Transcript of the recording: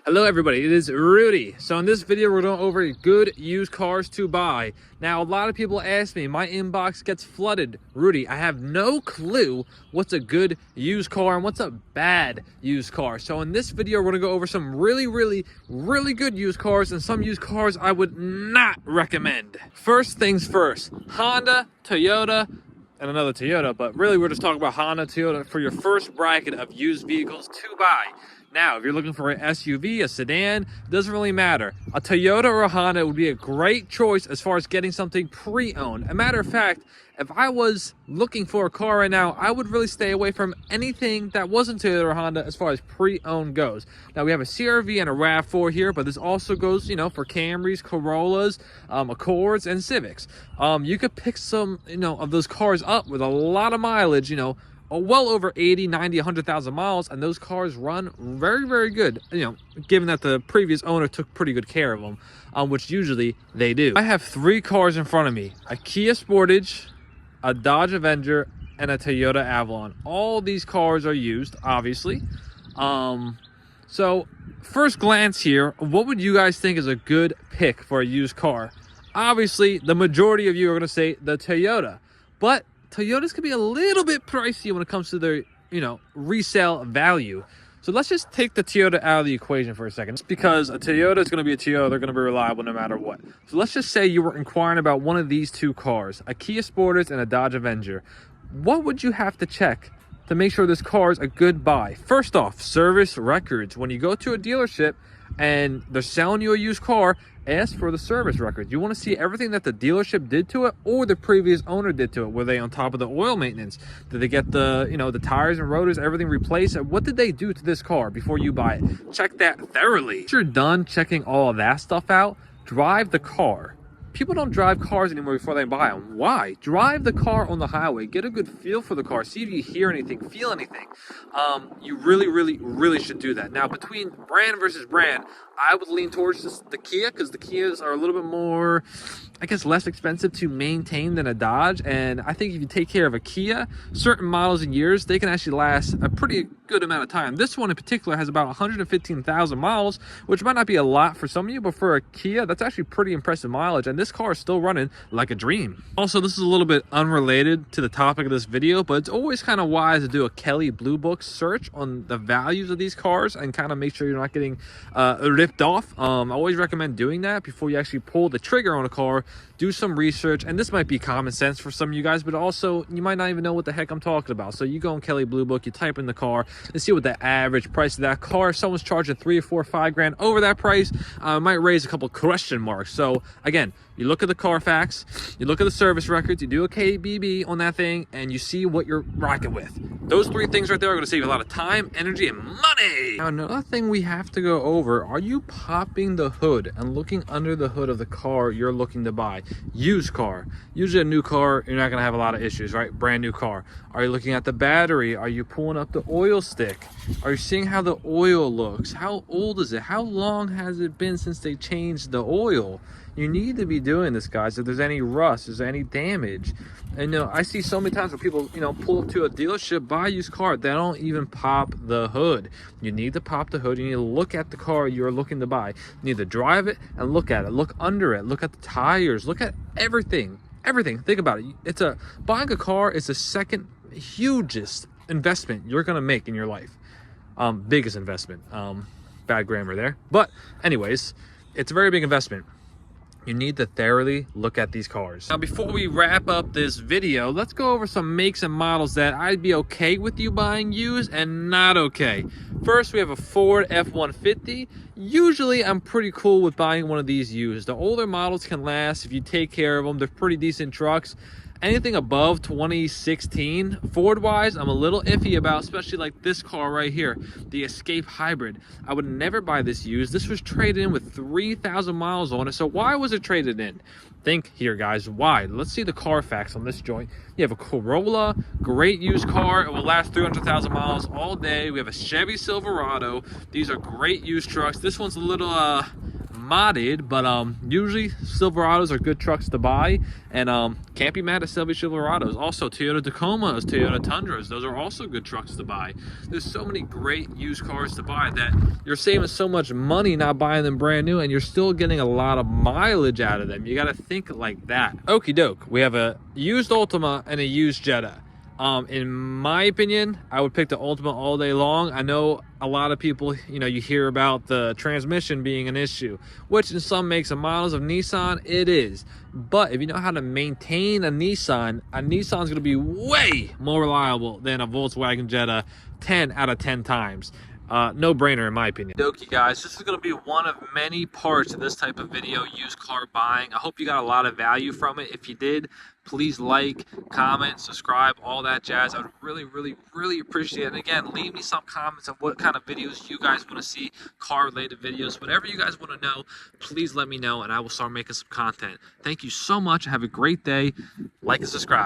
Hello everybody, it is Rudy. So in this video we're going over good used cars to buy. Now a lot of people ask me, my inbox gets flooded. Rudy, I have no clue what's a good used car and what's a bad used car. So in this video we're going to go over some really good used cars and some used cars I would not recommend. First things first, Honda, Toyota, and another Toyota, but really we're just talking about Honda, Toyota for your first bracket of used vehicles to buy. Now, if you're looking for an SUV, a sedan, doesn't really matter. A Toyota or a Honda would be a great choice as far as getting something pre-owned. A matter of fact, if I was looking for a car right now, I would really stay away from anything that wasn't Toyota or Honda as far as pre-owned goes. Now, we have a CR-V and a RAV4 here, but this also goes, for Camrys, Corollas, Accords, and Civics. You could pick some, of those cars up with a lot of mileage, well over 80, 90, 100,000 miles, and those cars run very good, given that the previous owner took pretty good care of them, which usually they do. I have three cars in front of me: a Kia Sportage, a Dodge Avenger, and a Toyota Avalon. All these cars are used, obviously. So first glance here, what would you guys think is a good pick for a used car? Obviously, the majority of you are going to say the Toyota, but Toyotas can be a little bit pricey when it comes to their, resale value. So let's just take the Toyota out of the equation for a second. Just because a Toyota is going to be a Toyota, they're going to be reliable no matter what. So let's just say you were inquiring about one of these two cars, a Kia Sportage and a Dodge Avenger. What would you have to check to make sure this car is a good buy? First off, service records. When you go to a dealership and they're selling you a used car, ask for the service record. You want to see everything that the dealership did to it or the previous owner did to it. Were they on top of the oil maintenance? Did they get the, the tires and rotors, everything replaced? What did they do to this car before you buy it? Check that thoroughly. Once you're done checking all of that stuff out, drive the car. People don't drive cars anymore before they buy them. Why? Drive the car on the highway. Get a good feel for the car. See if you hear anything, feel anything. You really should do that. Now, between brand versus brand, I would lean towards the Kia, because the Kias are a little bit more, I guess, less expensive to maintain than a Dodge. And I think if you take care of a Kia, certain models and years, they can actually last a pretty good amount of time. This one in particular has about 115,000 miles, which might not be a lot for some of you, but for a Kia, that's actually pretty impressive mileage. And this car is still running like a dream. Also, this is a little bit unrelated to the topic of this video, but it's always kind of wise to do a Kelley Blue Book search on the values of these cars and kind of make sure you're not getting ripped off. I always recommend doing that before you actually pull the trigger on a car. Do some research, and this might be common sense for some of you guys, but also you might not even know what the heck I'm talking about. So you go on Kelley Blue Book, you type in the car and see what the average price of that car. If someone's charging $3 or $4 or $5 grand over that price, it might raise a couple question marks. So again, you look at the Carfax, you look at the service records, you do a KBB on that thing, and you see what you're rocking with. Those three things right there are going to save you a lot of time, energy, and money. Now, another thing we have to go over, are you popping the hood and looking under the hood of the car you're looking to buy? Used car. Usually a new car, you're not going to have a lot of issues, right? Brand new car. Are you looking at the battery? Are you pulling up the oil stick? Are you seeing how the oil looks? How old is it? How long has it been since they changed the oil? You need to be doing this, guys. If there's any rust, if there's any damage. And I see so many times where people, pull up to a dealership, buy a used car, they don't even pop the hood. You need to pop the hood. You need to look at the car you're looking to buy. You need to drive it and look at it. Look under it. Look at the tires. Look at everything. Everything. Think about it. Buying a car is the second hugest investment you're going to make in your life. Biggest investment. Bad grammar there. But anyways, it's a very big investment. You need to thoroughly look at these cars. Now, before we wrap up this video, let's go over some makes and models that I'd be okay with you buying used and not okay. First, we have a Ford F-150. Usually, I'm pretty cool with buying one of these used. The older models can last if you take care of them. They're pretty decent trucks. Anything above 2016 Ford wise, I'm a little iffy about, especially like this car right here, the Escape Hybrid. I would never buy this used. This was traded in with 3,000 miles on it. So why was it traded in? Think here, guys. Why? Let's see the Carfax on this joint. You have a Corolla, great used car. It will last 300,000 miles all day. We have a Chevy Silverado. These are great used trucks. This one's a little modded, but usually Silverados are good trucks to buy, and can't be mad at Chevy Silverados. Also, Toyota Tacomas, Toyota Tundras, those are also good trucks to buy. There's so many great used cars to buy that you're saving so much money not buying them brand new, and you're still getting a lot of mileage out of them. You got to think like that. Okie doke, we have a used Altima and a used Jetta. In my opinion, I would pick the Altima all day long. I know a lot of people, you know, you hear about the transmission being an issue, which in some makes and models of Nissan, it is. But if you know how to maintain a Nissan's going to be way more reliable than a Volkswagen Jetta 10 out of 10 times. No brainer in my opinion. Okie guys, this is going to be one of many parts of this type of video, used car buying. I hope you got a lot of value from it. If you did, please like, comment, subscribe, all that jazz. I would really appreciate it. And again, leave me some comments of what kind of videos you guys want to see, car related videos, whatever you guys want to know, please let me know and I will start making some content. Thank you so much. Have a great day. Like and subscribe.